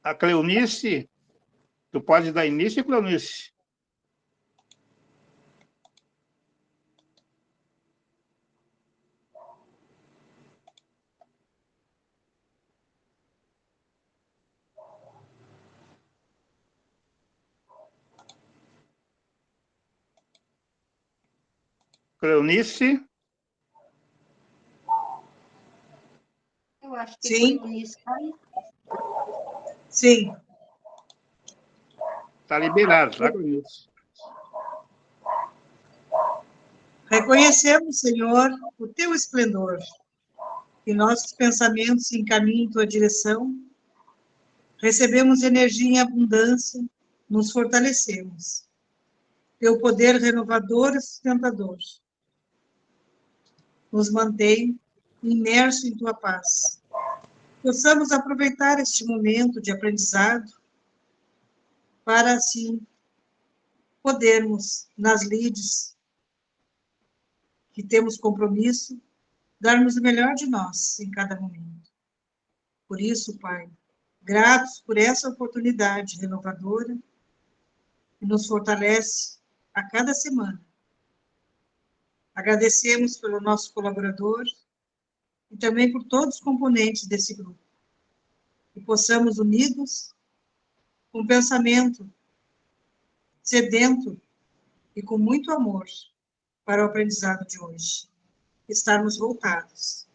A Cleonice, tu pode dar início, Cleonice? Cleonice? Eu acho que Sim. Cleonice caiu. Sim. Está liberado, tá, Cleonice? Reconhecemos, Senhor, o teu esplendor, que nossos pensamentos se encaminhem em tua direção. Recebemos energia em abundância, nos fortalecemos. Teu poder renovador e sustentador nos mantém imersos em tua paz. Possamos aproveitar este momento de aprendizado para, assim, podermos, nas lides que temos compromisso, darmos o melhor de nós em cada momento. Por isso, Pai, gratos por essa oportunidade renovadora que nos fortalece a cada semana. Agradecemos pelo nosso colaborador e também por todos os componentes desse grupo. Que possamos, unidos, com pensamento sedento e com muito amor para o aprendizado de hoje, estarmos voltados.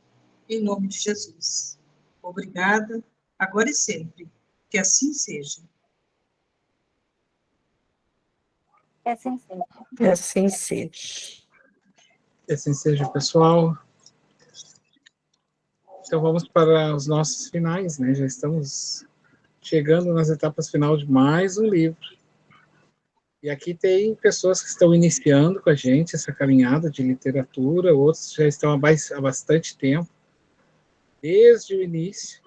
Em nome de Jesus. Obrigada, agora e sempre. Que assim seja. Que assim seja. Que assim seja. Que assim seja, pessoal. Então vamos para os nossos finais, né? Já estamos chegando nas etapas final de mais um livro. E aqui tem pessoas que estão iniciando com a gente essa caminhada de literatura, outros já estão há bastante tempo, desde o início.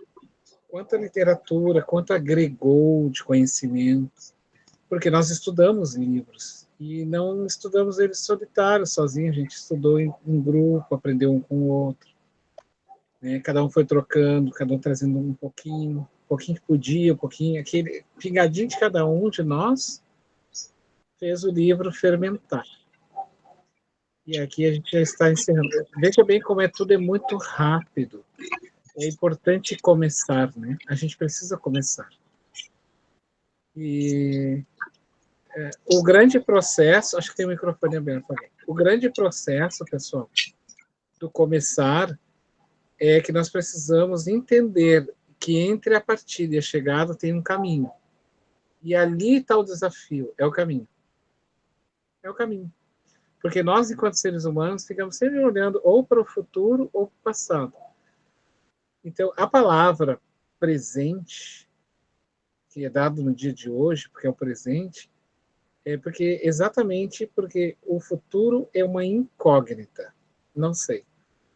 Quanta literatura, quanto agregou de conhecimento, porque nós estudamos livros, e não estudamos eles solitários, sozinhos, a gente estudou em grupo, aprendeu um com o outro, né? Cada um foi trocando, cada um trazendo um pouquinho que podia, um pouquinho, aquele pingadinho de cada um de nós, fez o livro fermentar. E aqui a gente já está encerrando. Veja bem como tudo é muito rápido. É importante começar, né? A gente precisa começar. E o grande processo, acho que tem o microfone aberto aqui. O grande processo, pessoal, do começar é que nós precisamos entender que entre a partida e a chegada tem um caminho. E ali está o desafio, é o caminho. É o caminho. Porque nós, enquanto seres humanos, ficamos sempre olhando ou para o futuro ou para o passado. Então, a palavra presente, que é dado no dia de hoje, porque é o presente, exatamente porque o futuro é uma incógnita. Não sei.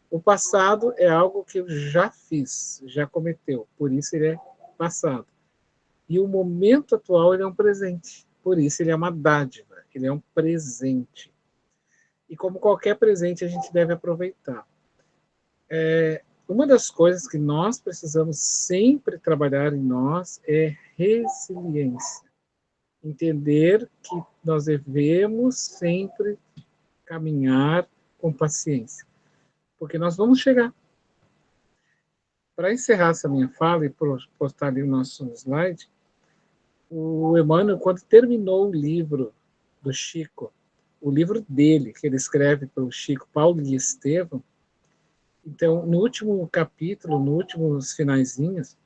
O passado é algo que eu já fiz, já cometeu, por isso ele é passado. E o momento atual ele é um presente, por isso ele é uma dádiva, ele é um presente. E como qualquer presente, a gente deve aproveitar. Uma das coisas que nós precisamos sempre trabalhar em nós é resiliência. Entender que nós devemos sempre caminhar com paciência, porque nós vamos chegar. Para encerrar essa minha fala e postar ali o nosso slide, o Emmanuel, quando terminou o livro do Chico, o livro dele, que ele escreve para o Chico, Paulo e Estevão, então, no último capítulo, nos últimos finaizinhos,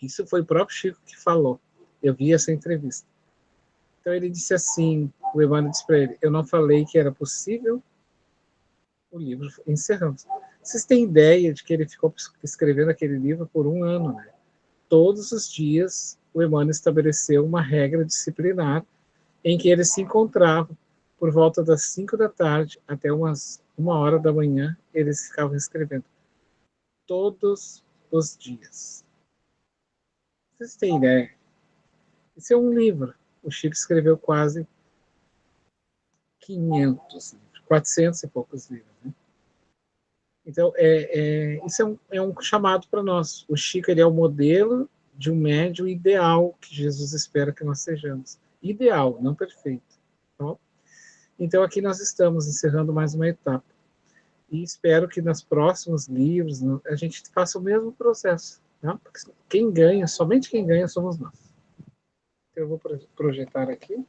isso foi o próprio Chico que falou. Eu vi essa entrevista. Então, ele disse assim, o Emmanuel disse para ele, eu não falei que era possível o livro, encerramos. Vocês têm ideia de que ele ficou escrevendo aquele livro por 1 ano, né? Todos os dias, o Emmanuel estabeleceu uma regra disciplinar em que eles se encontravam por volta das 5 da tarde até umas 1h da manhã, eles ficavam escrevendo. Todos os dias. Vocês têm ideia? Isso é um livro. O Chico escreveu quase 500 livros, 400 e poucos livros. Né? Então, isso é um chamado para nós. O Chico ele é o modelo de um médium ideal que Jesus espera que nós sejamos. Ideal, não perfeito. Tá bom? Então, aqui nós estamos encerrando mais uma etapa. E espero que nos próximos livros a gente faça o mesmo processo. Tá? Porque quem ganha, somente quem ganha somos nós. Então, eu vou projetar aqui.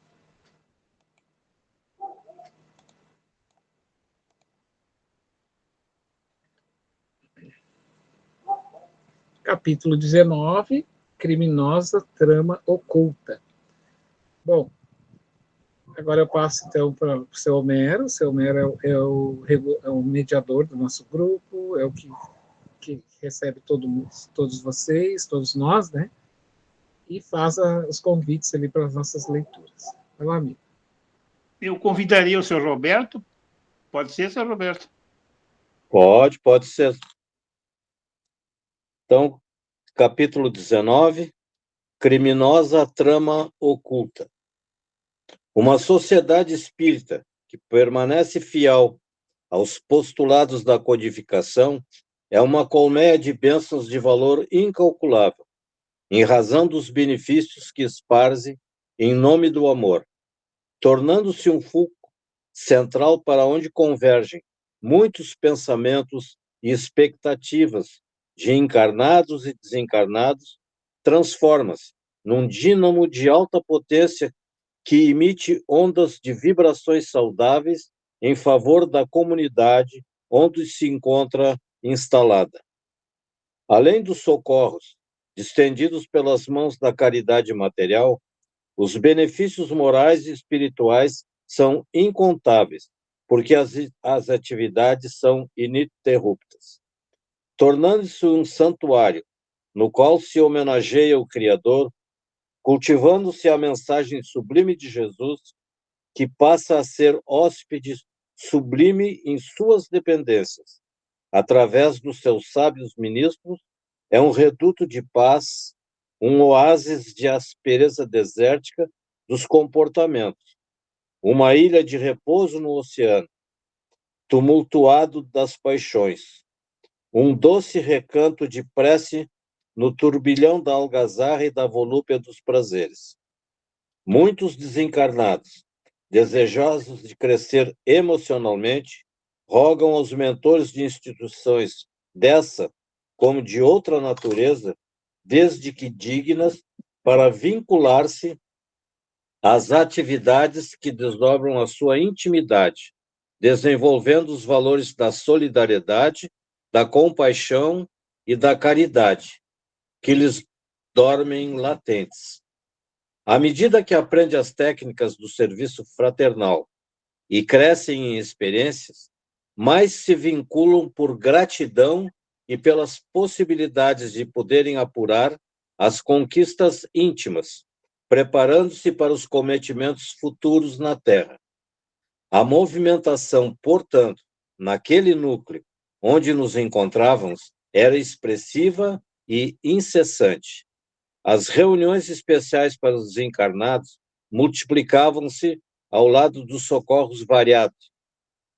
Capítulo 19, Criminosa Trama Oculta. Bom, agora eu passo, então, para o seu Homero. O seu Homero é o mediador do nosso grupo, é o que recebe todos vocês, todos nós, né? E faz os convites ali para as nossas leituras. Vai lá, amigo. Eu convidaria o seu Roberto. Pode ser, seu Roberto? Pode ser. Então, capítulo 19, Criminosa Trama Oculta. Uma sociedade espírita que permanece fiel aos postulados da codificação é uma colmeia de bênçãos de valor incalculável, em razão dos benefícios que esparze em nome do amor, tornando-se um fulcro central para onde convergem muitos pensamentos e expectativas de encarnados e desencarnados, transforma-se num dínamo de alta potência que emite ondas de vibrações saudáveis em favor da comunidade onde se encontra instalada. Além dos socorros estendidos pelas mãos da caridade material, os benefícios morais e espirituais são incontáveis, porque as atividades são ininterruptas, tornando-se um santuário no qual se homenageia o Criador, cultivando-se a mensagem sublime de Jesus, que passa a ser hóspede sublime em suas dependências, através dos seus sábios ministros, é um reduto de paz, um oásis de aspereza desértica dos comportamentos, uma ilha de repouso no oceano, tumultuado das paixões, um doce recanto de prece no turbilhão da algazarra e da volúpia dos prazeres. Muitos desencarnados, desejosos de crescer emocionalmente, rogam aos mentores de instituições dessa como de outra natureza, desde que dignas, para vincular-se às atividades que desdobram a sua intimidade, desenvolvendo os valores da solidariedade, da compaixão e da caridade, que lhes dormem latentes. À medida que aprende as técnicas do serviço fraternal e crescem em experiências, mais se vinculam por gratidão e pelas possibilidades de poderem apurar as conquistas íntimas, preparando-se para os cometimentos futuros na Terra. A movimentação, portanto, naquele núcleo onde nos encontrávamos, era expressiva e incessante. As reuniões especiais para os desencarnados multiplicavam-se ao lado dos socorros variados,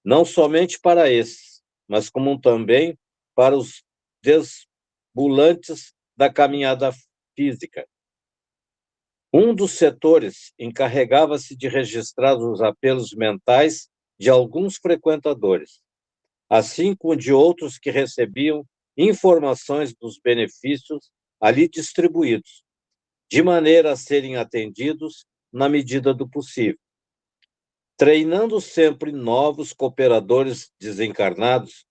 não somente para esses, mas como também para os desbulantes da caminhada física. Um dos setores encarregava-se de registrar os apelos mentais de alguns frequentadores, assim como de outros que recebiam informações dos benefícios ali distribuídos, de maneira a serem atendidos na medida do possível. Treinando sempre novos cooperadores desencarnados,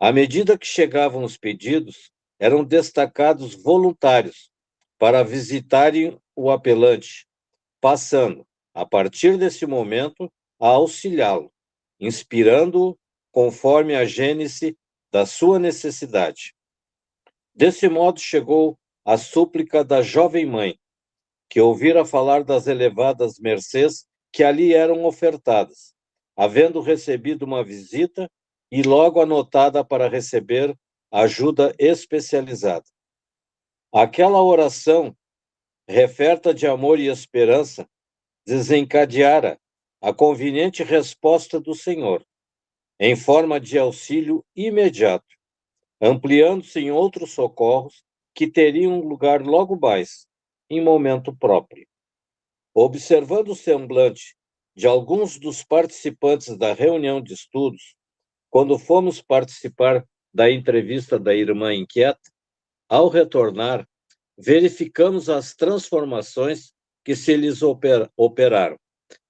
à medida que chegavam os pedidos, eram destacados voluntários para visitarem o apelante, passando, a partir desse momento, a auxiliá-lo, inspirando-o conforme a gênese da sua necessidade. Desse modo chegou a súplica da jovem mãe, que ouvira falar das elevadas mercês que ali eram ofertadas, havendo recebido uma visita e logo anotada para receber ajuda especializada. Aquela oração, referta de amor e esperança, desencadeara a conveniente resposta do Senhor, em forma de auxílio imediato, ampliando-se em outros socorros que teriam lugar logo mais, em momento próprio. Observando o semblante de alguns dos participantes da reunião de estudos, quando fomos participar da entrevista da irmã inquieta, ao retornar, verificamos as transformações que se lhes operaram,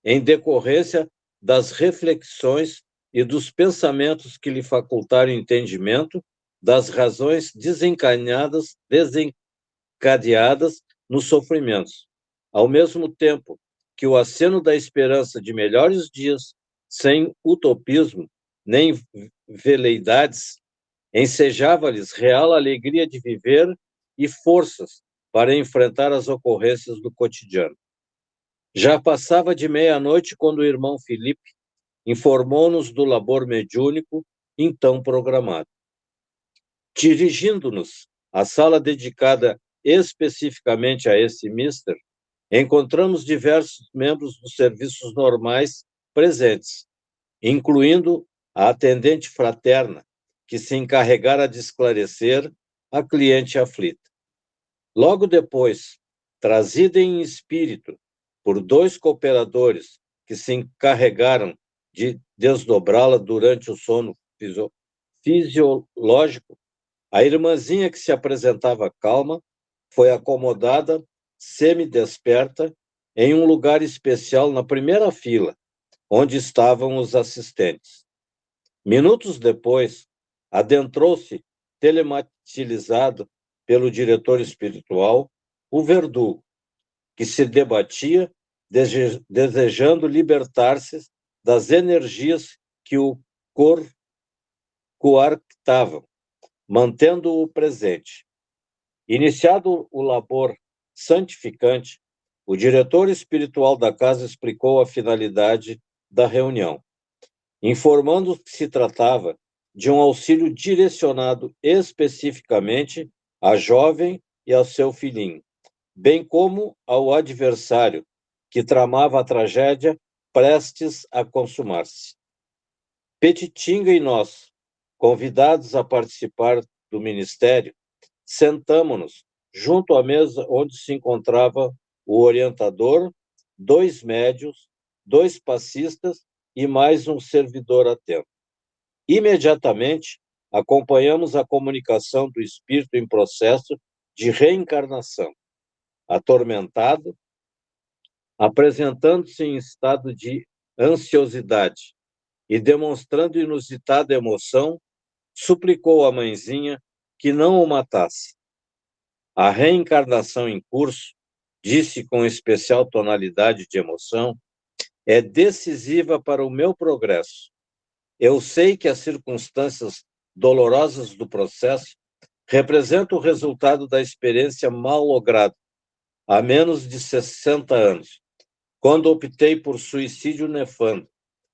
em decorrência das reflexões e dos pensamentos que lhe facultaram entendimento das razões desencadeadas nos sofrimentos, ao mesmo tempo que o aceno da esperança de melhores dias, sem utopismo nem veleidades, ensejava-lhes real alegria de viver e forças para enfrentar as ocorrências do cotidiano. Já passava de meia-noite quando o irmão Felipe informou-nos do labor mediúnico então programado. Dirigindo-nos à sala dedicada especificamente a esse mister, encontramos diversos membros dos serviços normais presentes, incluindo a atendente fraterna, que se encarregara de esclarecer a cliente aflita. Logo depois, trazida em espírito por 2 cooperadores que se encarregaram de desdobrá-la durante o sono fisiológico, a irmãzinha que se apresentava calma foi acomodada, semi-desperta, em um lugar especial na primeira fila, onde estavam os assistentes. Minutos depois, adentrou-se, telematilizado pelo diretor espiritual, o verdugo, que se debatia, desejando libertar-se das energias que o coartavam, mantendo-o presente. Iniciado o labor santificante, o diretor espiritual da casa explicou a finalidade da reunião, informando que se tratava de um auxílio direcionado especificamente à jovem e ao seu filhinho, bem como ao adversário, que tramava a tragédia prestes a consumar-se. Petitinga e nós, convidados a participar do ministério, sentamo-nos junto à mesa onde se encontrava o orientador, 2 médios, 2 passistas e mais um servidor atento. Imediatamente, acompanhamos a comunicação do espírito em processo de reencarnação, atormentado, apresentando-se em estado de ansiosidade e demonstrando inusitada emoção, suplicou à mãezinha que não o matasse. A reencarnação em curso, disse com especial tonalidade de emoção, é decisiva para o meu progresso. Eu sei que as circunstâncias dolorosas do processo representam o resultado da experiência mal lograda, há menos de 60 anos, quando optei por suicídio nefando,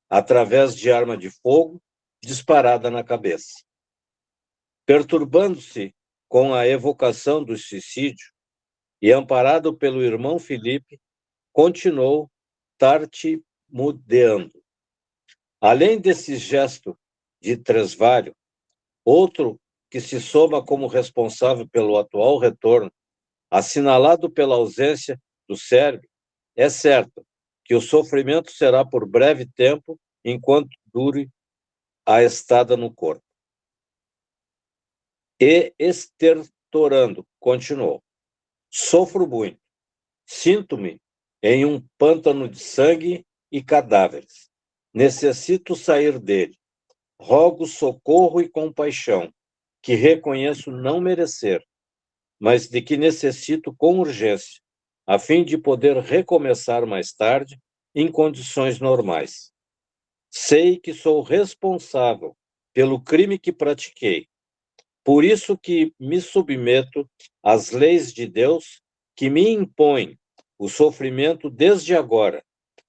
através de arma de fogo disparada na cabeça. Perturbando-se com a evocação do suicídio e amparado pelo irmão Felipe, continuou tartamudeando. Além desse gesto de tresvário, outro que se soma como responsável pelo atual retorno, assinalado pela ausência do cérebro, é certo que o sofrimento será por breve tempo, enquanto dure a estada no corpo. E estertorando, continuou. Sofro muito. Sinto-me em um pântano de sangue e cadáveres. Necessito sair dele. Rogo socorro e compaixão, que reconheço não merecer, mas de que necessito com urgência, a fim de poder recomeçar mais tarde em condições normais. Sei que sou responsável pelo crime que pratiquei. Por isso que me submeto às leis de Deus que me impõem o sofrimento desde agora,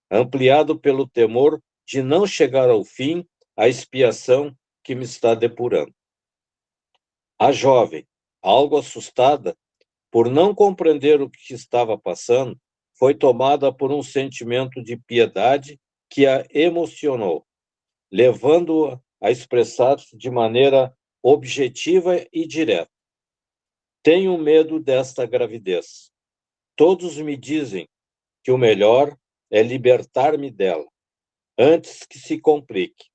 ampliado pelo temor de não chegar ao fim a expiação que me está depurando. A jovem, algo assustada por não compreender o que estava passando, foi tomada por um sentimento de piedade que a emocionou, levando-a a expressar-se de maneira objetiva e direta. Tenho medo desta gravidez. Todos me dizem que o melhor é libertar-me dela, antes que se complique.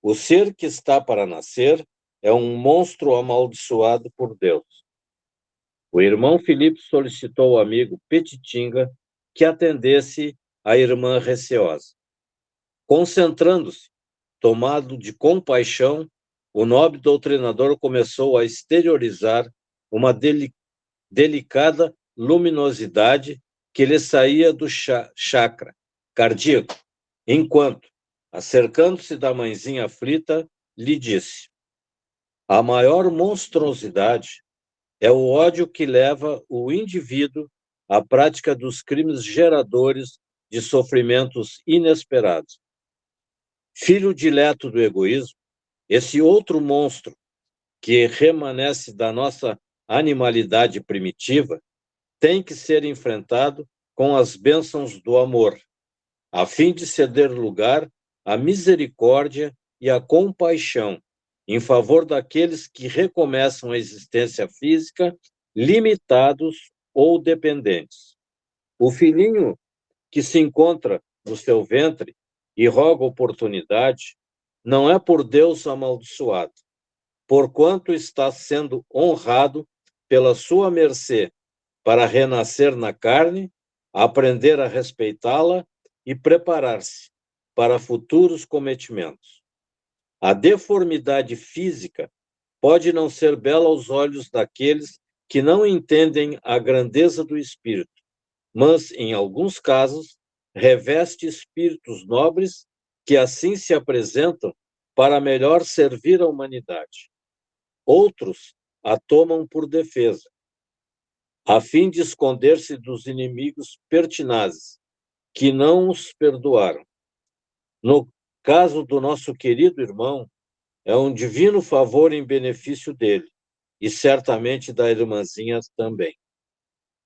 O ser que está para nascer é um monstro amaldiçoado por Deus. O irmão Felipe solicitou ao amigo Petitinga que atendesse a irmã receosa. Concentrando-se, tomado de compaixão, o nobre doutrinador começou a exteriorizar uma delicada luminosidade que lhe saía do chakra cardíaco, enquanto, acercando-se da mãezinha aflita, lhe disse: a maior monstruosidade é o ódio que leva o indivíduo à prática dos crimes geradores de sofrimentos inesperados. Filho dileto do egoísmo, esse outro monstro que remanesce da nossa animalidade primitiva tem que ser enfrentado com as bênçãos do amor, a fim de ceder lugar à misericórdia e à compaixão em favor daqueles que recomeçam a existência física limitados ou dependentes. O filhinho que se encontra no seu ventre e roga oportunidade não é por Deus amaldiçoado, porquanto está sendo honrado pela sua mercê para renascer na carne, aprender a respeitá-la e preparar-se para futuros cometimentos. A deformidade física pode não ser bela aos olhos daqueles que não entendem a grandeza do espírito, mas, em alguns casos, reveste espíritos nobres que assim se apresentam para melhor servir a humanidade. Outros a tomam por defesa, a fim de esconder-se dos inimigos pertinazes, que não os perdoaram. No caso do nosso querido irmão, é um divino favor em benefício dele, e certamente da irmãzinha também.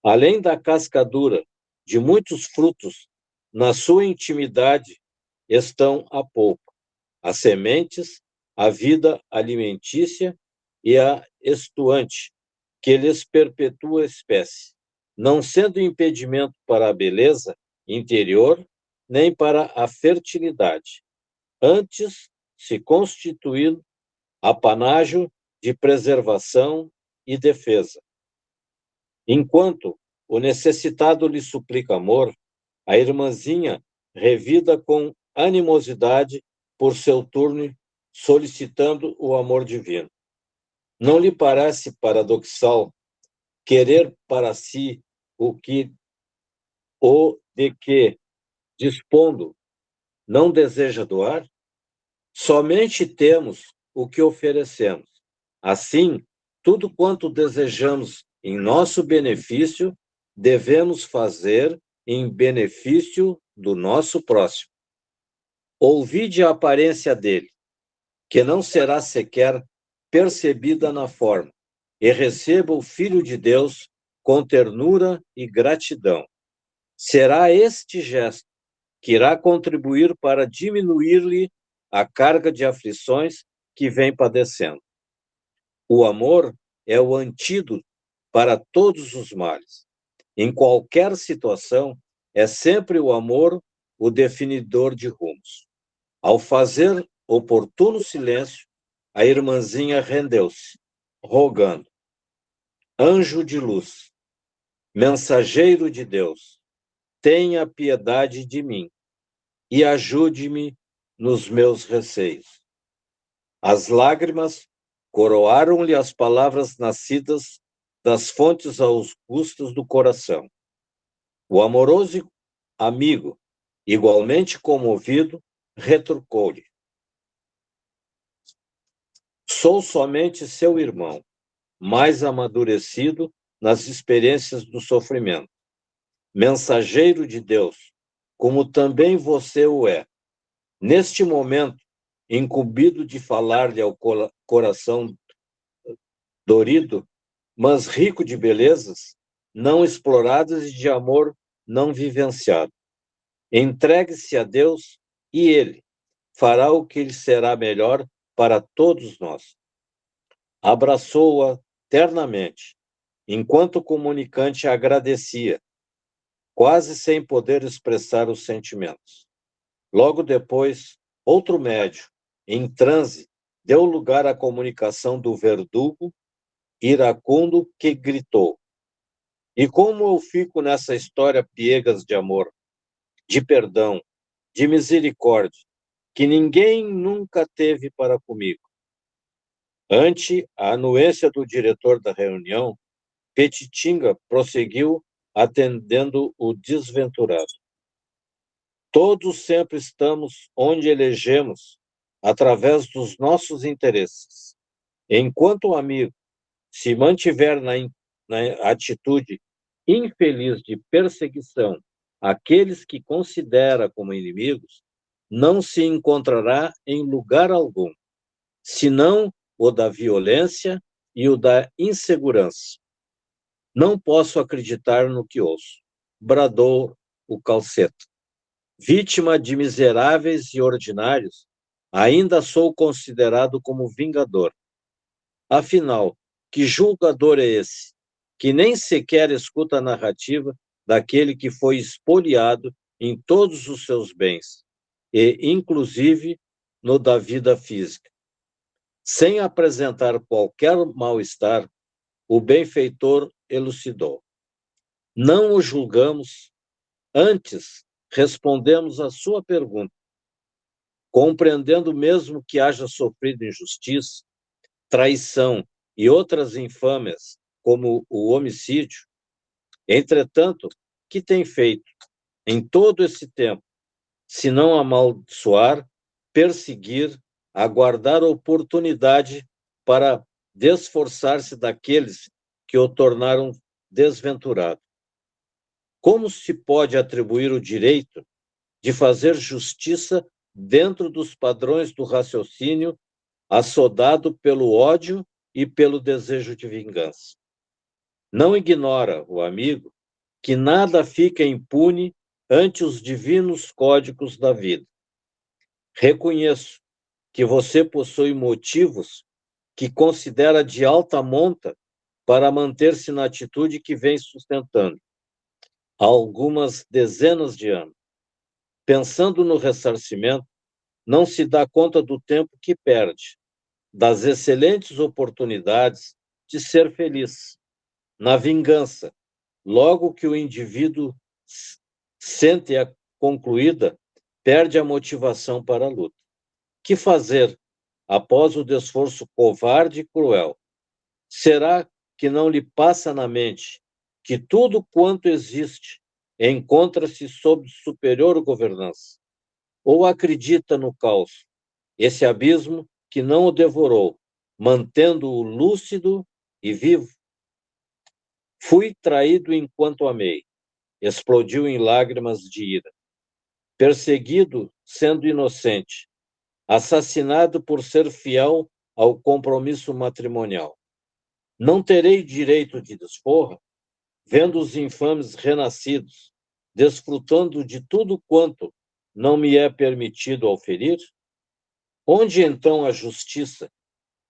Além da casca dura de muitos frutos, na sua intimidade estão a polpa, as sementes, a vida alimentícia e a estuante, que lhes perpetua a espécie, não sendo impedimento para a beleza interior, nem para a fertilidade, antes se constituindo apanágio de preservação e defesa. Enquanto o necessitado lhe suplica amor, a irmãzinha revida com animosidade por seu turno, solicitando o amor divino. Não lhe parece paradoxal querer para si o de que, dispondo, não deseja doar? Somente temos o que oferecemos. Assim, tudo quanto desejamos em nosso benefício, devemos fazer em benefício do nosso próximo. Ouvide a aparência dele, que não será sequer percebida na forma, e receba o Filho de Deus com ternura e gratidão. Será este gesto que irá contribuir para diminuir-lhe a carga de aflições que vem padecendo. O amor é o antídoto para todos os males. Em qualquer situação, é sempre o amor o definidor de rumos. Ao fazer oportuno silêncio, a irmãzinha rendeu-se, rogando: anjo de luz, mensageiro de Deus, tenha piedade de mim e ajude-me nos meus receios. As lágrimas coroaram-lhe as palavras nascidas das fontes augustas do coração. O amoroso amigo, igualmente comovido, retrucou-lhe: sou somente seu irmão, mais amadurecido nas experiências do sofrimento, mensageiro de Deus, como também você o é. Neste momento, incumbido de falar-lhe ao coração dorido, mas rico de belezas, não exploradas e de amor não vivenciado. Entregue-se a Deus e Ele fará o que lhe será melhor para todos nós. Abraçou-a ternamente enquanto o comunicante agradecia, quase sem poder expressar os sentimentos. Logo depois, outro médium, em transe, deu lugar à comunicação do verdugo iracundo, que gritou: "E como eu fico nessa história piegas de amor, de perdão, de misericórdia, que ninguém nunca teve para comigo?" Ante a anuência do diretor da reunião, Petitinga prosseguiu, atendendo o desventurado: "Todos sempre estamos onde elegemos, através dos nossos interesses. Enquanto o amigo se mantiver na atitude infeliz de perseguição àqueles que considera como inimigos, não se encontrará em lugar algum, senão o da violência e o da insegurança. Não posso acreditar no que ouço", bradou o Calceta. "Vítima de miseráveis e ordinários, ainda sou considerado como vingador. Afinal, que julgador é esse, que nem sequer escuta a narrativa daquele que foi espoliado em todos os seus bens, e inclusive no da vida física? Sem apresentar qualquer mal-estar, o benfeitor elucidou: não o julgamos, antes respondemos à sua pergunta. Compreendendo mesmo que haja sofrido injustiça, traição e outras infâmias, como o homicídio, entretanto, que tem feito em todo esse tempo, se não amaldiçoar, perseguir, aguardar oportunidade para desforçar-se daqueles que o tornaram desventurado? Como se pode atribuir o direito de fazer justiça dentro dos padrões do raciocínio assodado pelo ódio e pelo desejo de vingança? Não ignora o amigo que nada fica impune ante os divinos códigos da vida. Reconheço que você possui motivos que considera de alta monta para manter-se na atitude que vem sustentando há algumas dezenas de anos. Pensando no ressarcimento, não se dá conta do tempo que perde, das excelentes oportunidades de ser feliz. Na vingança, logo que o indivíduo sente-a concluída, perde a motivação para a luta. Que fazer após o desforço covarde e cruel? Será que não lhe passa na mente que tudo quanto existe encontra-se sob superior governança? Ou acredita no caos, esse abismo que não o devorou, mantendo-o lúcido e vivo? Fui traído enquanto amei, explodiu em lágrimas de ira. Perseguido sendo inocente, assassinado por ser fiel ao compromisso matrimonial. Não terei direito de desforra, vendo os infames renascidos, desfrutando de tudo quanto não me é permitido ao ferir? Onde então a justiça,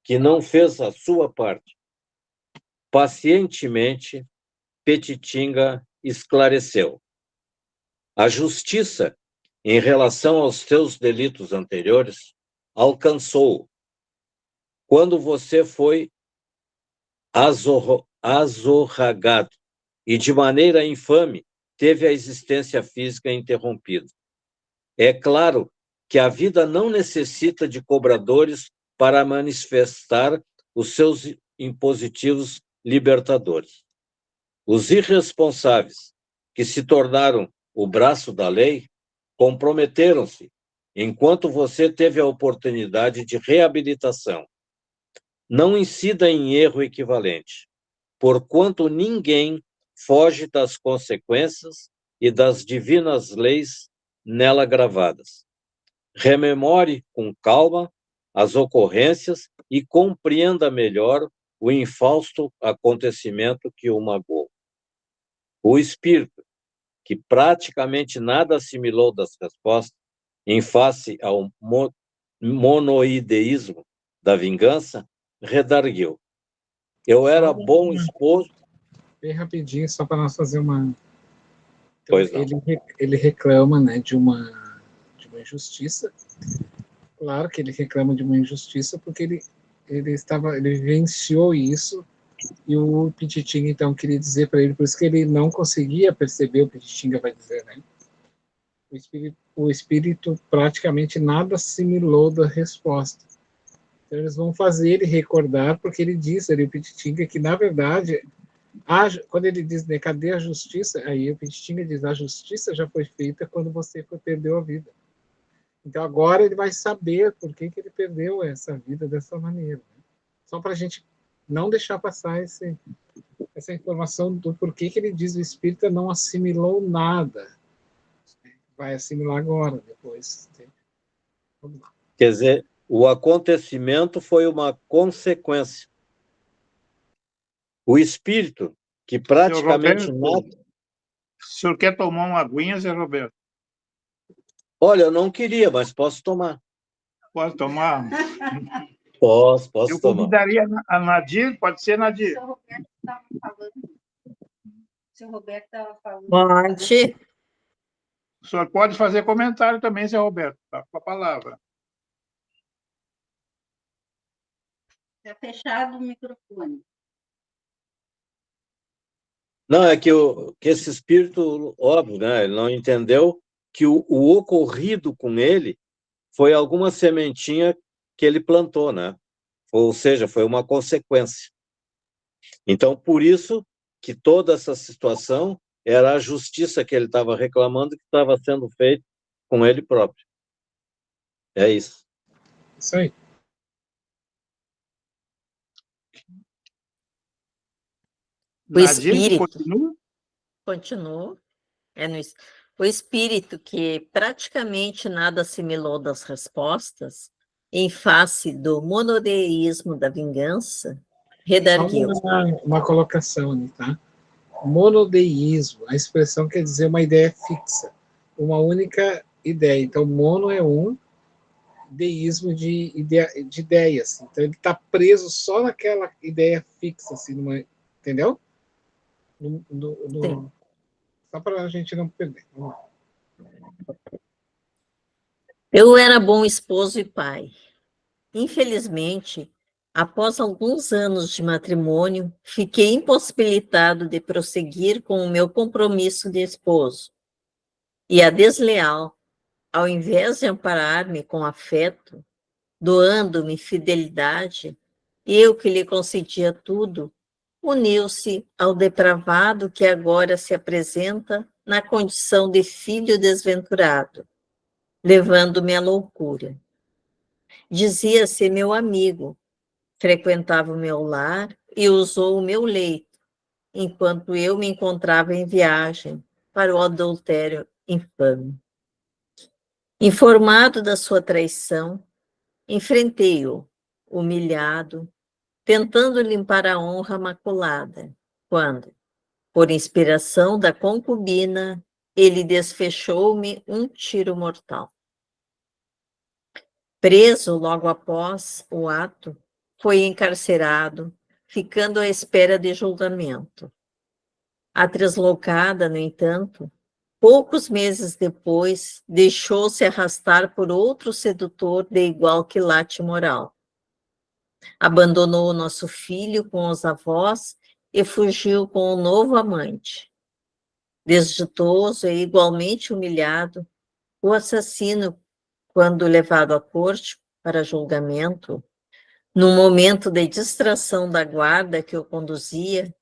que não fez a sua parte? Pacientemente, Petitinga esclareceu: a justiça, em relação aos seus delitos anteriores, alcançou-o quando você foi azorragado e, de maneira infame, teve a existência física interrompida. É claro que a vida não necessita de cobradores para manifestar os seus impositivos libertadores. Os irresponsáveis, que se tornaram o braço da lei, comprometeram-se enquanto você teve a oportunidade de reabilitação. Não incida em erro equivalente, porquanto ninguém foge das consequências e das divinas leis nela gravadas. Rememore com calma as ocorrências e compreenda melhor o infausto acontecimento que o magoou. O espírito, que praticamente nada assimilou das respostas em face ao monoideísmo da vingança, redarguiu: eu era bom esposo bem rapidinho, só para nós fazer uma... Então, Pois não. ele reclama, né, de uma injustiça. Claro que ele reclama de uma injustiça porque ele vivenciou isso, e o Pititinga, então, queria dizer para ele, por isso que ele não conseguia perceber, o Pititinga vai dizer, né? O espírito praticamente nada assimilou da resposta. Então, eles vão fazer ele recordar, porque ele diz ali, o Pititinga, que, na verdade, quando ele diz, né, cadê a justiça? Aí o Pititinga diz, a justiça já foi feita quando você perdeu a vida. Então, agora ele vai saber por que ele perdeu essa vida dessa maneira. Né? Só para a gente não deixar passar essa informação do porquê que ele diz o espírita não assimilou nada. Vai assimilar agora, depois. Vamos lá. Quer dizer, o acontecimento foi uma consequência. O espírito, que praticamente nada... O senhor quer tomar uma aguinha, Zé Roberto? Olha, eu não queria, mas posso tomar. Pode tomar? Posso Eu tomar. convidaria a Nadir, pode ser, Nadir? O Roberto estava falando. O senhor Roberto estava falando. Pode. O senhor pode fazer comentário também, Zé Roberto, tá com a palavra. Está fechado o microfone. Não, é que esse espírito, óbvio, né, ele não entendeu que o ocorrido com ele foi alguma sementinha que ele plantou, né? Ou seja, foi uma consequência. Então, por isso que toda essa situação era a justiça que ele estava reclamando que estava sendo feita com ele próprio. É isso. Isso aí. O Nadir, espírito. continua? Continuo. O espírito que praticamente nada assimilou das respostas, em face do monodeísmo da vingança, redarguiu. Só uma colocação ali, tá? Monodeísmo, a expressão quer dizer uma ideia fixa, uma única ideia. Então, mono é um, deísmo de ideias. Então, ele está preso só naquela ideia fixa, assim, entendeu? Só para a gente não perder. Vamos lá. Eu era bom esposo e pai. Infelizmente, após alguns anos de matrimônio, fiquei impossibilitado de prosseguir com o meu compromisso de esposo. E a desleal, ao invés de amparar-me com afeto, doando-me fidelidade, eu que lhe concedia tudo, uniu-se ao depravado que agora se apresenta na condição de filho desventurado, levando-me à loucura. Dizia-se meu amigo, frequentava o meu lar e usou o meu leito, enquanto eu me encontrava em viagem para o adultério infame. Informado da sua traição, enfrentei-o, humilhado, tentando limpar a honra maculada, quando, por inspiração da concubina, ele desfechou-me um tiro mortal. Preso logo após o ato, foi encarcerado, ficando à espera de julgamento. A translocada, no entanto, poucos meses depois, deixou-se arrastar por outro sedutor de igual quilate moral. Abandonou o nosso filho com os avós e fugiu com o novo amante. Desditoso e igualmente humilhado, o assassino, quando levado à corte para julgamento, num momento de distração da guarda que o conduzia,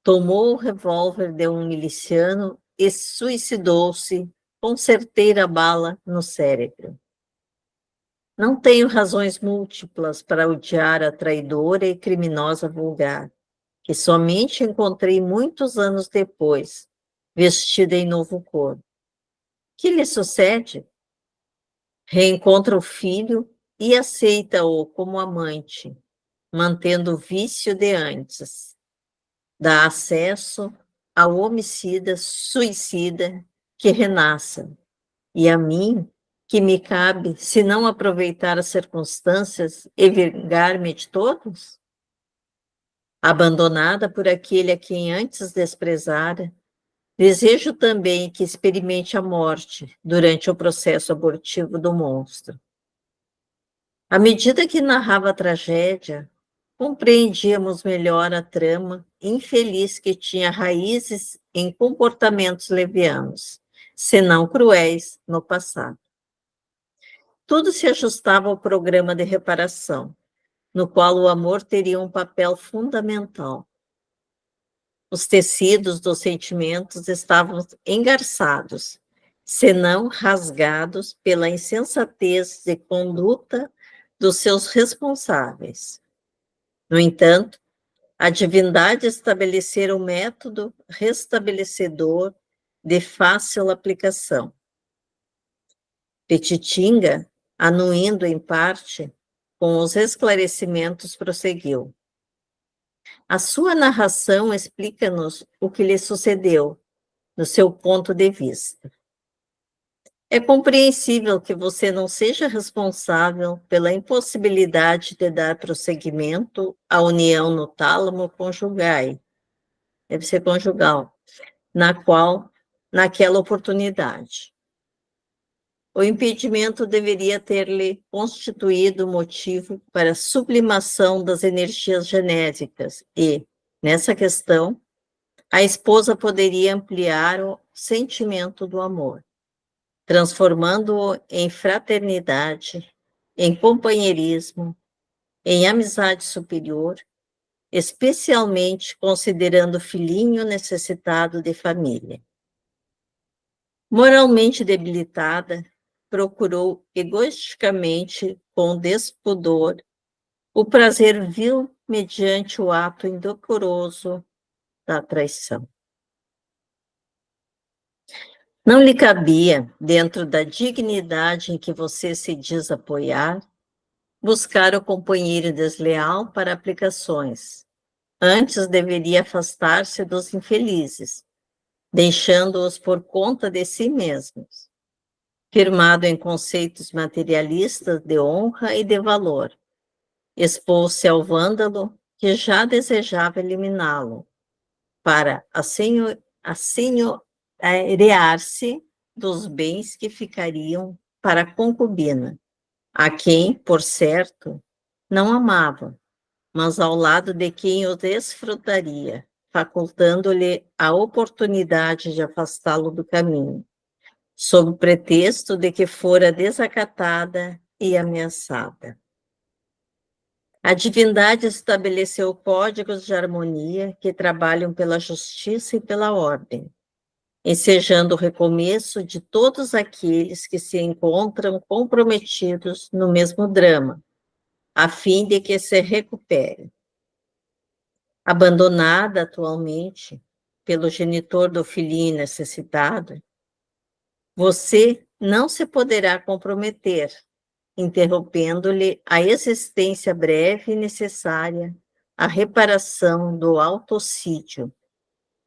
tomou o revólver de um miliciano e suicidou-se com certeira bala no cérebro. Não tenho razões múltiplas para odiar a traidora e criminosa vulgar, que somente encontrei muitos anos depois, vestida em novo corpo. Que lhe sucede? Reencontra o filho e aceita-o como amante, mantendo o vício de antes. Dá acesso ao homicida suicida que renasça. E a mim, que me cabe, se não aproveitar as circunstâncias e vingar-me de todos? Abandonada por aquele a quem antes desprezara, desejo também que experimente a morte durante o processo abortivo do monstro. À medida que narrava a tragédia, compreendíamos melhor a trama infeliz que tinha raízes em comportamentos levianos, senão cruéis, no passado. Tudo se ajustava ao programa de reparação, no qual o amor teria um papel fundamental. Os tecidos dos sentimentos estavam engarçados, senão rasgados pela insensatez de conduta dos seus responsáveis. No entanto, a divindade estabelecera um método restabelecedor de fácil aplicação. Petitinga, anuindo em parte, com os esclarecimentos, prosseguiu. A sua narração explica-nos o que lhe sucedeu, no seu ponto de vista. É compreensível que você não seja responsável pela impossibilidade de dar prosseguimento à união no tálamo conjugal, deve ser conjugal, naquela oportunidade. O impedimento deveria ter-lhe constituído motivo para a sublimação das energias genéticas e, nessa questão, a esposa poderia ampliar o sentimento do amor, transformando-o em fraternidade, em companheirismo, em amizade superior, especialmente considerando o filhinho necessitado de família. Moralmente debilitada, procurou egoisticamente, com despudor, o prazer vil mediante o ato indecoroso da traição. Não lhe cabia, dentro da dignidade em que você se diz apoiar, buscar o companheiro desleal para aplicações. Antes deveria afastar-se dos infelizes, deixando-os por conta de si mesmos. Firmado em conceitos materialistas de honra e de valor, expôs-se ao vândalo que já desejava eliminá-lo, para assenhorear-se dos bens que ficariam para a concubina, a quem, por certo, não amava, mas ao lado de quem o desfrutaria, facultando-lhe a oportunidade de afastá-lo do caminho, sob o pretexto de que fora desacatada e ameaçada. A divindade estabeleceu códigos de harmonia que trabalham pela justiça e pela ordem, ensejando o recomeço de todos aqueles que se encontram comprometidos no mesmo drama, a fim de que se recupere. Abandonada atualmente pelo genitor do filhinho necessitado, você não se poderá comprometer, interrompendo-lhe a existência breve e necessária à reparação do autocídio,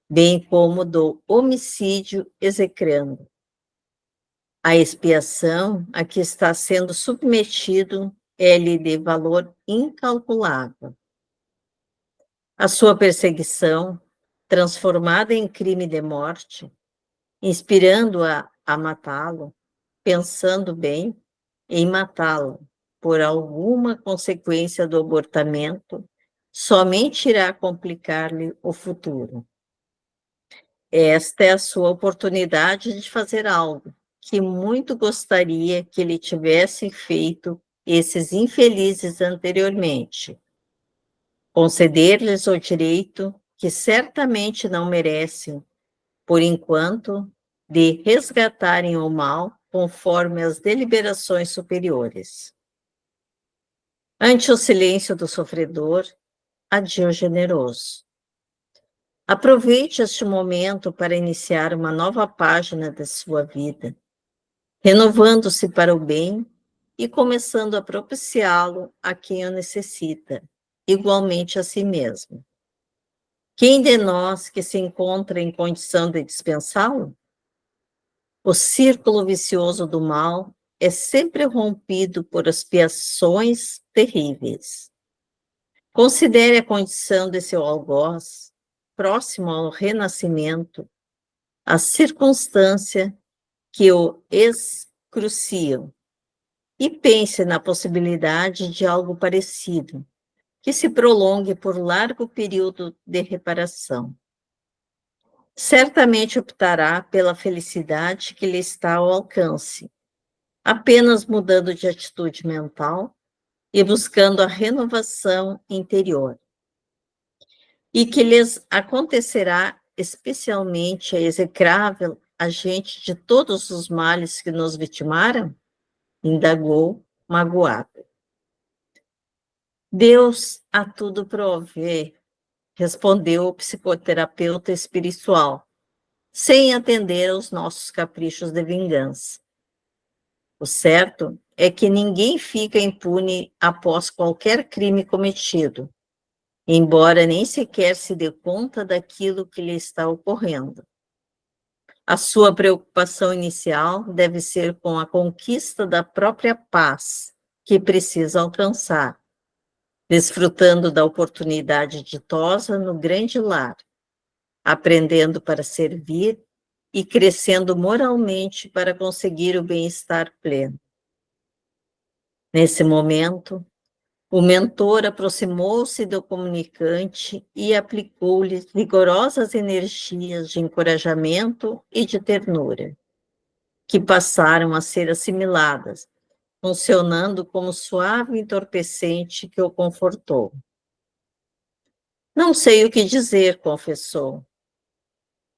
bem como do homicídio execrando. A expiação a que está sendo submetido é-lhe de valor incalculável. A sua perseguição, transformada em crime de morte, inspirando-a a matá-lo, pensando bem em matá-lo por alguma consequência do abortamento, somente irá complicar-lhe o futuro. Esta é a sua oportunidade de fazer algo que muito gostaria que lhe tivessem feito esses infelizes anteriormente. Conceder-lhes o direito que certamente não merecem, por enquanto, de resgatarem o mal conforme as deliberações superiores. Ante o silêncio do sofredor, adio generoso. Aproveite este momento para iniciar uma nova página da sua vida, renovando-se para o bem e começando a propiciá-lo a quem o necessita, igualmente a si mesmo. Quem de nós que se encontra em condição de dispensá-lo? O círculo vicioso do mal é sempre rompido por expiações terríveis. Considere a condição de seu algoz, próximo ao renascimento, a circunstância que o excruciam, e pense na possibilidade de algo parecido, que se prolongue por largo período de reparação. Certamente optará pela felicidade que lhe está ao alcance, apenas mudando de atitude mental e buscando a renovação interior. E que lhes acontecerá especialmente a execrável agente de todos os males que nos vitimaram? Indagou, magoado. Deus a tudo provê, respondeu o psicoterapeuta espiritual, sem atender aos nossos caprichos de vingança. O certo é que ninguém fica impune após qualquer crime cometido, embora nem sequer se dê conta daquilo que lhe está ocorrendo. A sua preocupação inicial deve ser com a conquista da própria paz que precisa alcançar, desfrutando da oportunidade ditosa no grande lar, aprendendo para servir e crescendo moralmente para conseguir o bem-estar pleno. Nesse momento, o mentor aproximou-se do comunicante e aplicou-lhe vigorosas energias de encorajamento e de ternura, que passaram a ser assimiladas, funcionando como suave entorpecente que o confortou. Não sei o que dizer, confessou.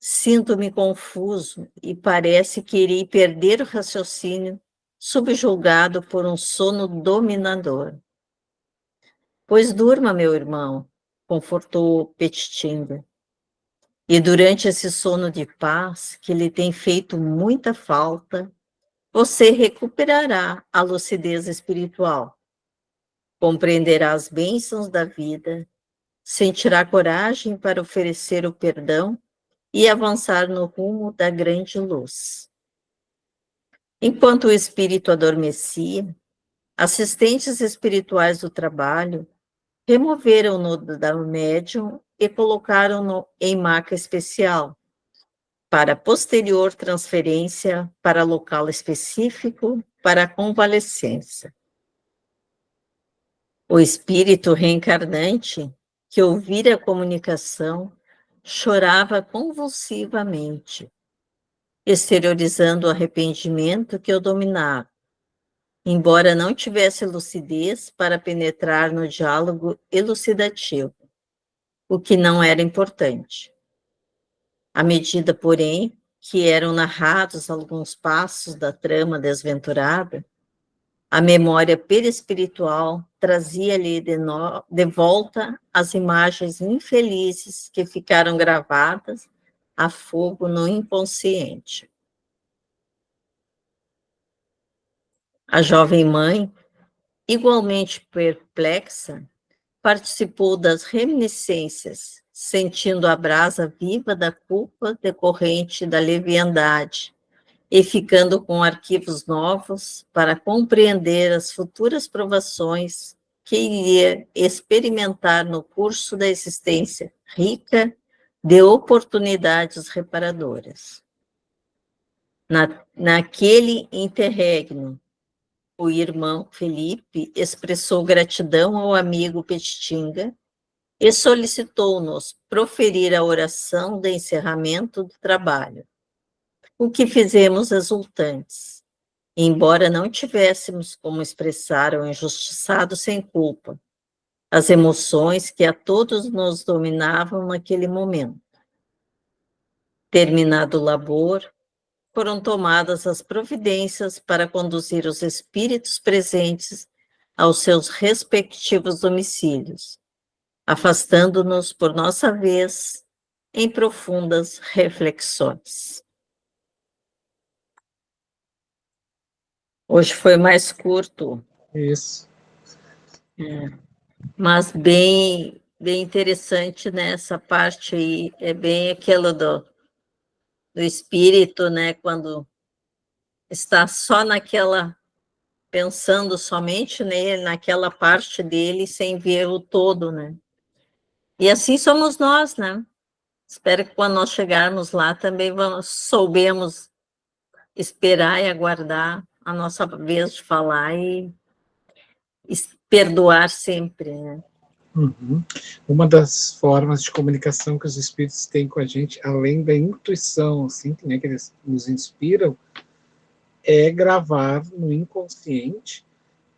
Sinto-me confuso e parece que irei perder o raciocínio, subjugado por um sono dominador. Pois durma, meu irmão, confortou Petitinga. E durante esse sono de paz, que lhe tem feito muita falta, você recuperará a lucidez espiritual, compreenderá as bênçãos da vida, sentirá coragem para oferecer o perdão e avançar no rumo da grande luz. Enquanto o espírito adormecia, assistentes espirituais do trabalho removeram-no da médium e colocaram-no em maca especial, para posterior transferência para local específico para a convalescência. O espírito reencarnante, que ouvira a comunicação, chorava convulsivamente, exteriorizando o arrependimento que o dominava, embora não tivesse lucidez para penetrar no diálogo elucidativo, o que não era importante. À medida, porém, que eram narrados alguns passos da trama desventurada, a memória perispiritual trazia-lhe de volta as imagens infelizes que ficaram gravadas a fogo no inconsciente. A jovem mãe, igualmente perplexa, participou das reminiscências, sentindo a brasa viva da culpa decorrente da leviandade e ficando com arquivos novos para compreender as futuras provações que iria experimentar no curso da existência rica de oportunidades reparadoras. Naquele interregno, o irmão Felipe expressou gratidão ao amigo Petitinga e solicitou-nos proferir a oração de encerramento do trabalho, o que fizemos exultantes, embora não tivéssemos como expressar ao injustiçado sem culpa as emoções que a todos nos dominavam naquele momento. Terminado o labor, foram tomadas as providências para conduzir os espíritos presentes aos seus respectivos domicílios, afastando-nos, por nossa vez, em profundas reflexões. Hoje foi mais curto. Isso. Mas bem interessante nessa parte aí, é bem aquilo do espírito, né, quando está só naquela pensando somente nele, naquela parte dele, sem ver o todo, né? E assim somos nós, né? Espero que quando nós chegarmos lá também soubemos esperar e aguardar a nossa vez de falar e perdoar sempre, né? Uhum. Uma das formas de comunicação que os espíritos têm com a gente, além da intuição, assim, né, que eles nos inspiram, é gravar no inconsciente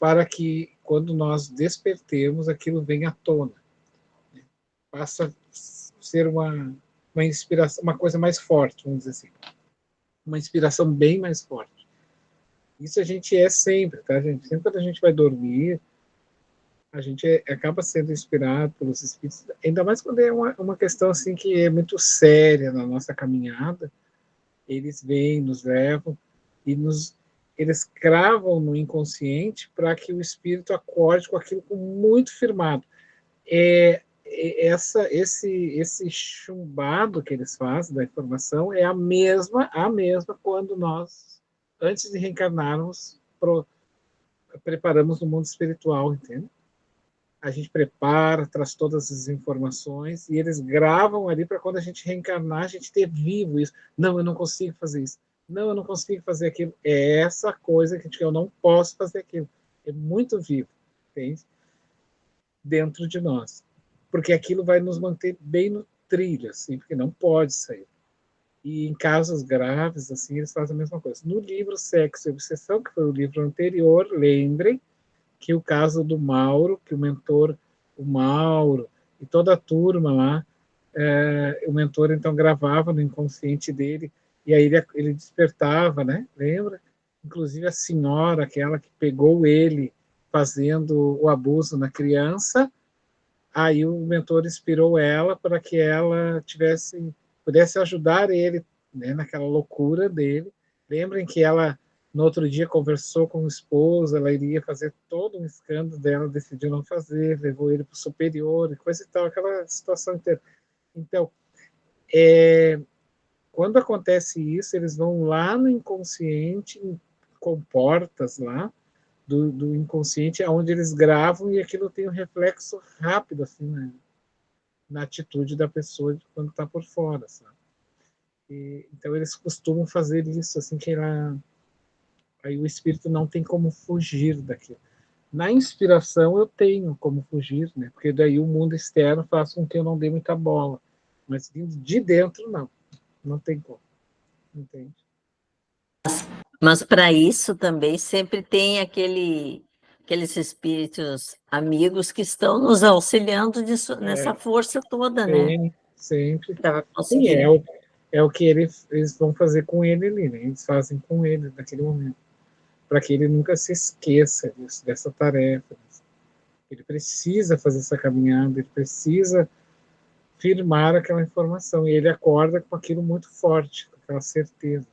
para que, quando nós despertemos, aquilo venha à tona. Né? Passa a ser uma inspiração, uma coisa mais forte, vamos dizer assim. Uma inspiração bem mais forte. Isso a gente é sempre, tá, gente? Sempre quando a gente vai dormir, a gente acaba sendo inspirado pelos espíritos, ainda mais quando é uma questão assim que é muito séria na nossa caminhada. Eles vêm, nos levam e eles cravam no inconsciente para que o espírito acorde com aquilo com muito firmado. Esse chumbado que eles fazem da informação é a mesma quando nós, antes de reencarnarmos, preparamos no mundo espiritual, entende? A gente prepara, traz todas as informações e eles gravam ali para quando a gente reencarnar, a gente ter vivo isso. Não, eu não consigo fazer isso. Não, eu não consigo fazer aquilo. É essa coisa que eu não posso fazer aquilo. É muito vivo, entende? Dentro de nós. Porque aquilo vai nos manter bem no trilho, assim, porque não pode sair. E em casos graves, assim, eles fazem a mesma coisa. No livro Sexo e Obsessão, que foi o livro anterior, lembrem que o caso do Mauro, que o mentor, o Mauro e toda a turma lá, o mentor então gravava no inconsciente dele, e aí ele despertava, né? Lembra? Inclusive a senhora, aquela que pegou ele fazendo o abuso na criança, aí o mentor inspirou ela para que ela pudesse ajudar ele, né, naquela loucura dele. Lembrem que ela no outro dia conversou com o esposo, ela iria fazer todo um escândalo dela, decidiu não fazer, levou ele para o superior e coisa e tal, aquela situação inteira. Então, quando acontece isso, eles vão lá no inconsciente, com portas lá, do inconsciente, onde eles gravam e aquilo tem um reflexo rápido, assim, né, na atitude da pessoa quando está por fora, sabe? Então, eles costumam fazer isso, assim, que aí o espírito não tem como fugir daquilo. Na inspiração eu tenho como fugir, né? Porque daí o mundo externo faz com que eu não dê muita bola. Mas vindo de dentro, não tem como. Entende? Mas para isso também sempre tem aqueles espíritos amigos que estão nos auxiliando nessa força toda, né? Sempre. Para Sim, conseguir. é o que eles vão fazer com ele ali, né? Eles fazem com ele naquele momento. Para que ele nunca se esqueça dessa tarefa. Ele precisa fazer essa caminhada, ele precisa firmar aquela informação. E ele acorda com aquilo muito forte, com aquela certeza.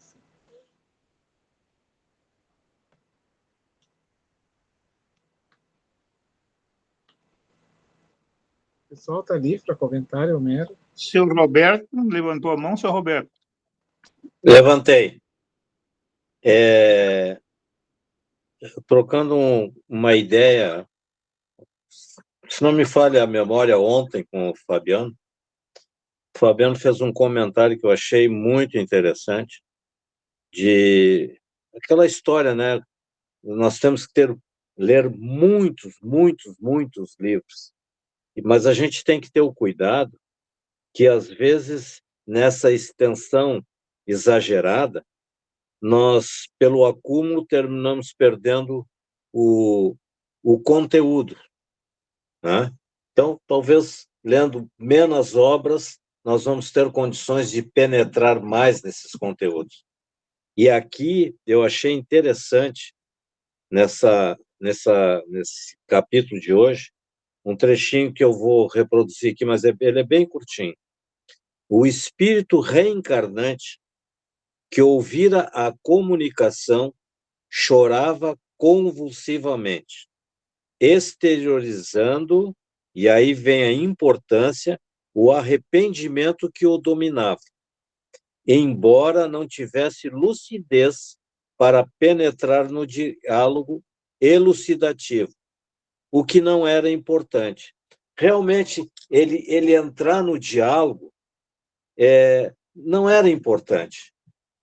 O pessoal está livre para comentário, Homero? Seu Roberto levantou a mão, seu Roberto. Levantei. Trocando uma ideia, se não me falha a memória, ontem com o Fabiano fez um comentário que eu achei muito interessante, de aquela história, né? Nós temos que ler muitos, muitos, muitos livros, mas a gente tem que ter o cuidado que, às vezes, nessa extensão exagerada, nós, pelo acúmulo, terminamos perdendo o conteúdo, né? Então, talvez, lendo menos obras, nós vamos ter condições de penetrar mais nesses conteúdos. E aqui eu achei interessante, nesse capítulo de hoje, um trechinho que eu vou reproduzir aqui, mas ele é bem curtinho. O espírito reencarnante que ouvira a comunicação chorava convulsivamente, exteriorizando, e aí vem a importância, o arrependimento que o dominava, embora não tivesse lucidez para penetrar no diálogo elucidativo, o que não era importante. Realmente, ele entrar no diálogo não era importante.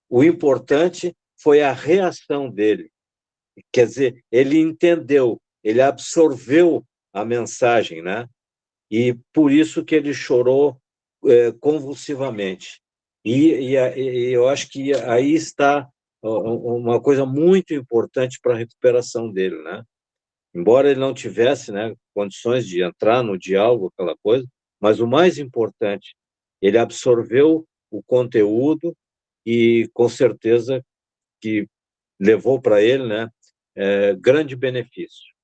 O importante foi a reação dele. Quer dizer, ele entendeu, ele absorveu a mensagem, né? E por isso que ele chorou convulsivamente. E eu acho que aí está uma coisa muito importante para a recuperação dele, né? Embora ele não tivesse, né, condições de entrar no diálogo, aquela coisa, mas o mais importante, ele absorveu o conteúdo e, com certeza, que levou para ele, né, grande benefício.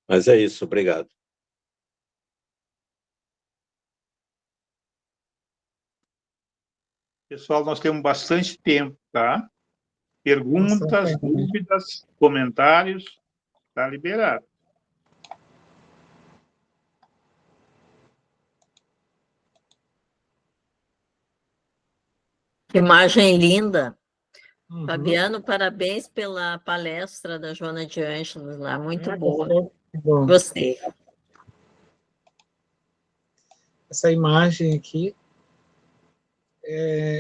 Mas é isso, obrigado. Pessoal, nós temos bastante tempo, tá? Perguntas, dúvidas, comentários, está liberado. Que imagem linda. Uhum. Fabiano, parabéns pela palestra da Joana de Ângeles lá, muito boa. Bom. Gostei. Essa imagem aqui,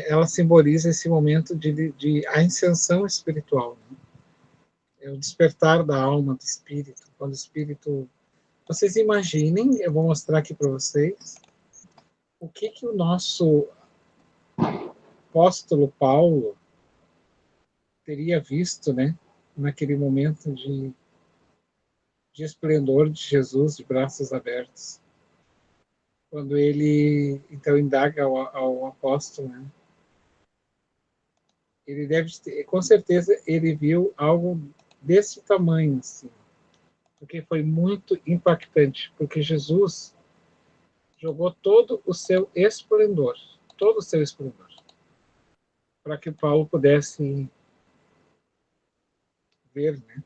ela simboliza esse momento de ascensão espiritual, né? É o despertar da alma, do espírito. Quando o espírito... Vocês imaginem, eu vou mostrar aqui para vocês, o que o nosso apóstolo Paulo teria visto, né, naquele momento de esplendor de Jesus, de braços abertos. Quando ele, então, indaga ao apóstolo, né, ele deve ter, com certeza, ele viu algo desse tamanho, assim, porque foi muito impactante, porque Jesus jogou todo o seu esplendor, para que Paulo pudesse ver, né?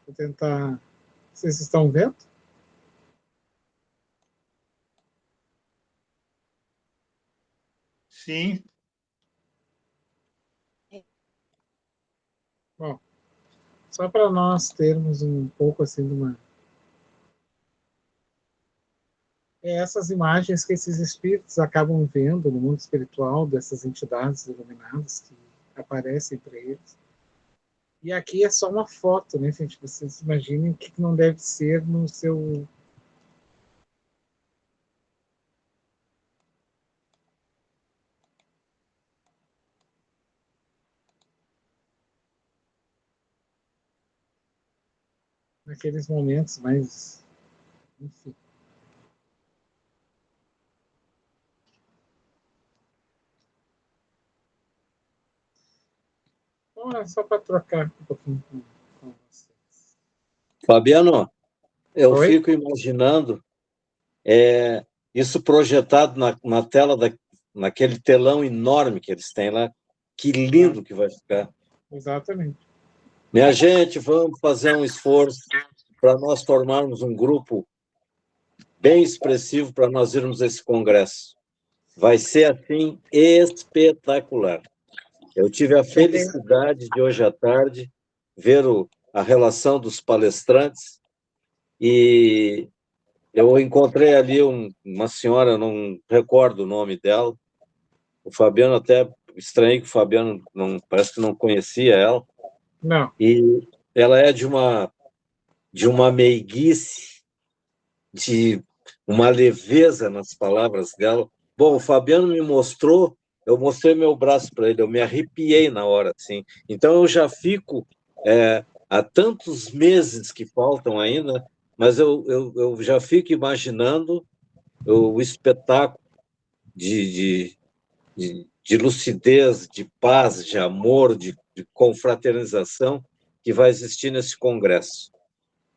Vou tentar... Vocês estão vendo? Sim. Bom, só para nós termos um pouco assim de uma... essas imagens que esses espíritos acabam vendo no mundo espiritual, dessas entidades iluminadas que aparecem para eles. E aqui é só uma foto, né, gente? Vocês imaginem o que não deve ser no seu... naqueles momentos, mas... enfim. Bom, é só para trocar um pouquinho com vocês. Fabiano, eu Oi? fico imaginando isso projetado na tela, naquele telão enorme que eles têm lá. Que lindo que vai ficar. Exatamente. Minha gente, vamos fazer um esforço para nós formarmos um grupo bem expressivo para nós irmos a esse congresso. Vai ser, assim, espetacular. Eu tive a felicidade de, hoje à tarde, ver a relação dos palestrantes e eu encontrei ali uma senhora, não recordo o nome dela, o Fabiano até estranhei que o Fabiano parece que não conhecia ela. Não. E ela é de uma meiguice, de uma leveza nas palavras dela. Bom, o Fabiano me mostrou, eu mostrei meu braço para ele, eu me arrepiei na hora, assim. Então, eu já fico, há tantos meses que faltam ainda, mas eu já fico imaginando o espetáculo de lucidez, de paz, de amor, de confraternização que vai existir nesse congresso.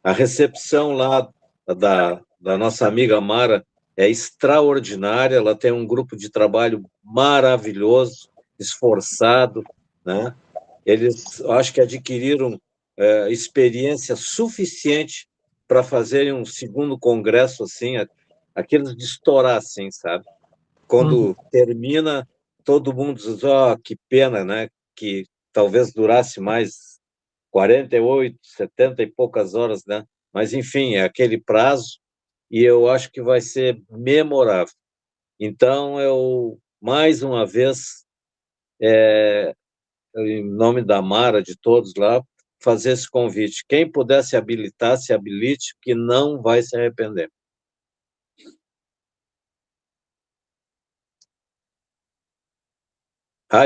A recepção lá da nossa amiga Mara é extraordinária, ela tem um grupo de trabalho maravilhoso, esforçado, né? Eles, acho que adquiriram experiência suficiente para fazerem um segundo congresso, assim, aqueles de estourar, assim, sabe? Quando termina, todo mundo diz, que pena, né? Que talvez durasse mais 48, 70 e poucas horas, né? Mas, enfim, é aquele prazo e eu acho que vai ser memorável. Então, eu, mais uma vez, em nome da Mara, de todos lá, fazer esse convite. Quem puder se habilitar, se habilite, que não vai se arrepender.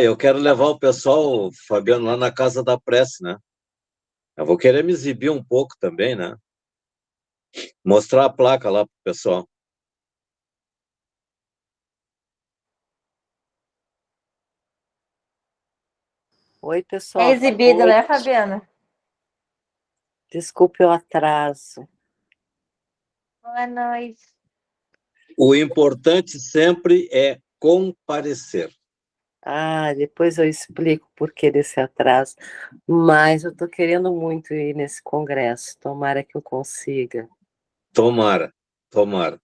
Eu quero levar o pessoal, Fabiano, lá na Casa da Prece, né? Eu vou querer me exibir um pouco também, né? Mostrar a placa lá pro pessoal. Oi, pessoal. É exibido, né, Fabiana? Desculpe o atraso. Boa noite. O importante sempre é comparecer. Depois eu explico o porquê desse atraso. Mas eu estou querendo muito ir nesse congresso. Tomara que eu consiga. Tomara, tomara.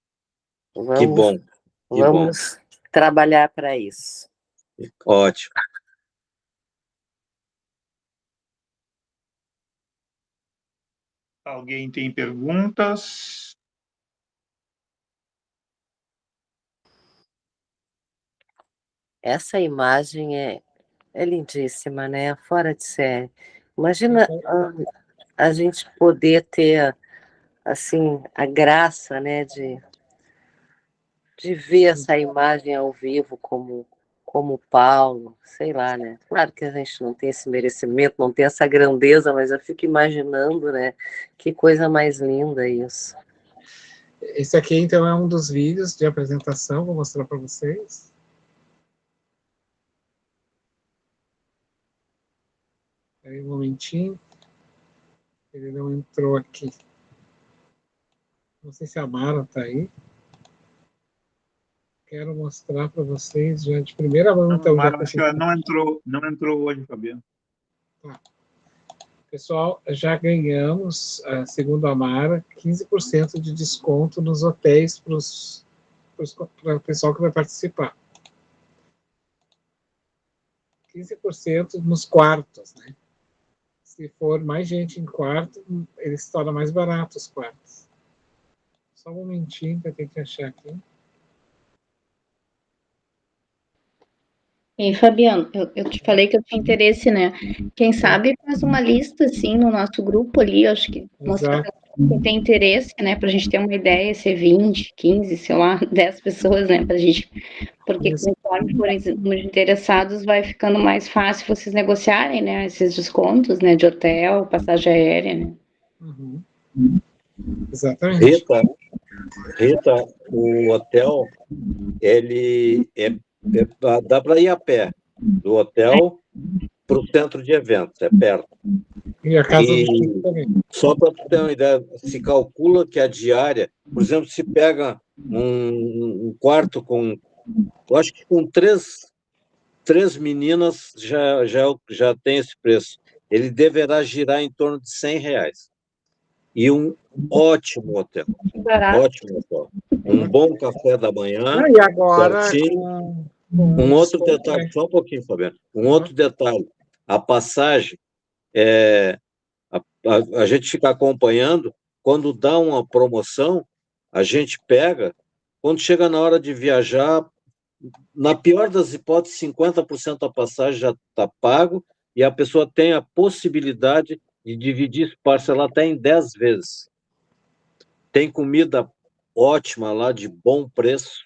Que Vamos, bom, que vamos trabalhar para isso. ótimo. Alguém tem perguntas? Essa imagem é lindíssima, né? Fora de série. Imagina a gente poder ter, assim, a graça, né, de ver essa imagem ao vivo como Paulo, sei lá, né? Claro que a gente não tem esse merecimento, não tem essa grandeza, mas eu fico imaginando, né? Que coisa mais linda isso. Esse aqui, então, é um dos vídeos de apresentação, vou mostrar para vocês. Aí, um momentinho. Ele não entrou aqui. Não sei se a Mara está aí. Quero mostrar para vocês já de primeira mão. Então, Mara, acho que ela não entrou hoje, Fabiano. Tá. Pessoal, já ganhamos, segundo a Mara, 15% de desconto nos hotéis para o pessoal que vai participar. 15% nos quartos, né? Se for mais gente em quarto, eles se tornam mais baratos os quartos. Só um momentinho que eu tenho que achar aqui. E, Fabiano, eu te falei que eu tinha interesse, né? Quem sabe faz uma lista, assim, no nosso grupo ali, acho que mostrar quem tem interesse, né? Pra gente ter uma ideia, ser 20, 15, sei lá, 10 pessoas, né? Pra gente... Porque conforme forem interessados, vai ficando mais fácil vocês negociarem, né? Esses descontos, né? De hotel, passagem aérea, né? Uhum. Exatamente. Rita, o hotel, ele dá para ir a pé do hotel para o centro de eventos, é perto. E a casa do Chico também. Só para ter uma ideia, se calcula que a diária, por exemplo, se pega um quarto com, eu acho que com três meninas já tem esse preço. Ele deverá girar em torno de R$100. E um ótimo hotel. Ótimo hotel. Um bom café da manhã. E agora, um outro detalhe, só um pouquinho, Fabiano. Um outro detalhe. A passagem, a gente fica acompanhando, quando dá uma promoção, a gente pega, quando chega na hora de viajar, na pior das hipóteses, 50% da passagem já está pago e a pessoa tem a possibilidade de dividir, parcelar até em 10 vezes. Tem comida ótima lá, de bom preço.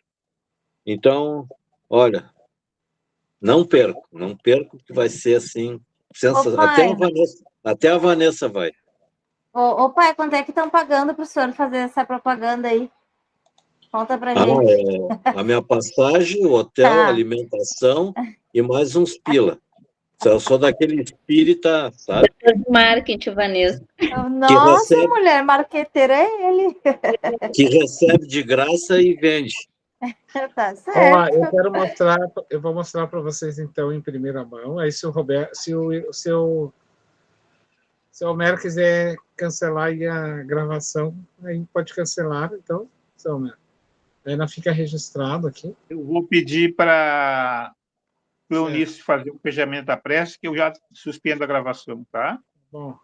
Então, olha, não perco, que vai ser assim, sensacional. Até a Vanessa vai. Ô pai, quanto é que estão pagando para o senhor fazer essa propaganda aí? Conta pra gente. A minha passagem, o hotel, alimentação e mais uns pila. Eu sou daquele espírita, sabe? Marketing, Vanessa. Nossa, mulher marqueteira é ele. Que recebe de graça e vende. Tá certo. Eu vou mostrar para vocês, então, em primeira mão. Aí, se Se o Homero quiser cancelar aí a gravação, aí pode cancelar, então, seu Homero. Aí não fica registrado aqui. Eu vou pedir para Cleonice fazer o fechamento da prece, que eu já suspendo a gravação, tá? Bom.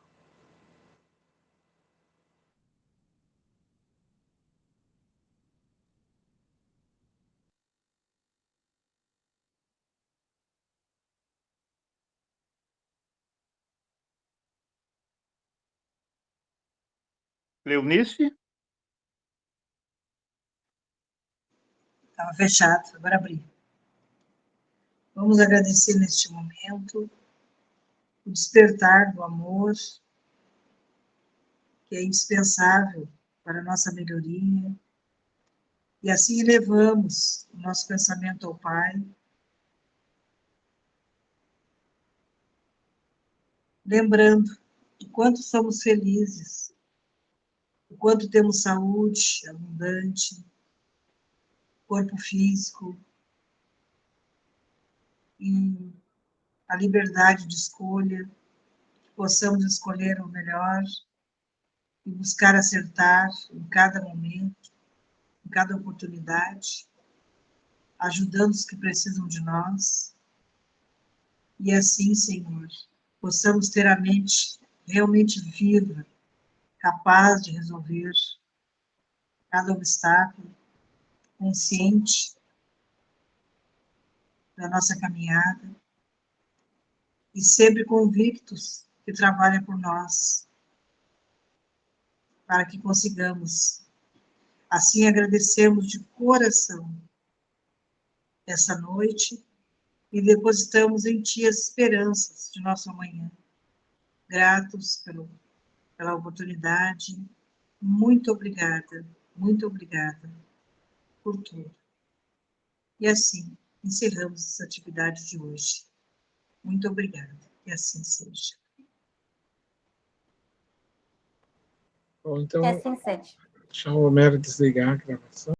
Cleonice? Estava fechado, agora abri. Vamos agradecer neste momento o despertar do amor, que é indispensável para a nossa melhoria, e assim elevamos o nosso pensamento ao Pai, lembrando o quanto somos felizes, o quanto temos saúde abundante, corpo físico, e a liberdade de escolha, que possamos escolher o melhor e buscar acertar em cada momento, em cada oportunidade, ajudando os que precisam de nós. E assim, Senhor, possamos ter a mente realmente viva, capaz de resolver cada obstáculo, consciente da nossa caminhada e sempre convictos que trabalha por nós, para que consigamos. Assim agradecemos de coração essa noite e depositamos em Ti as esperanças de nosso amanhã. Gratos pela oportunidade. Muito obrigada por tudo. E assim, encerramos essa atividade de hoje. Muito obrigada, e assim seja. Bom, então, Que assim seja. deixa o Homero desligar a gravação.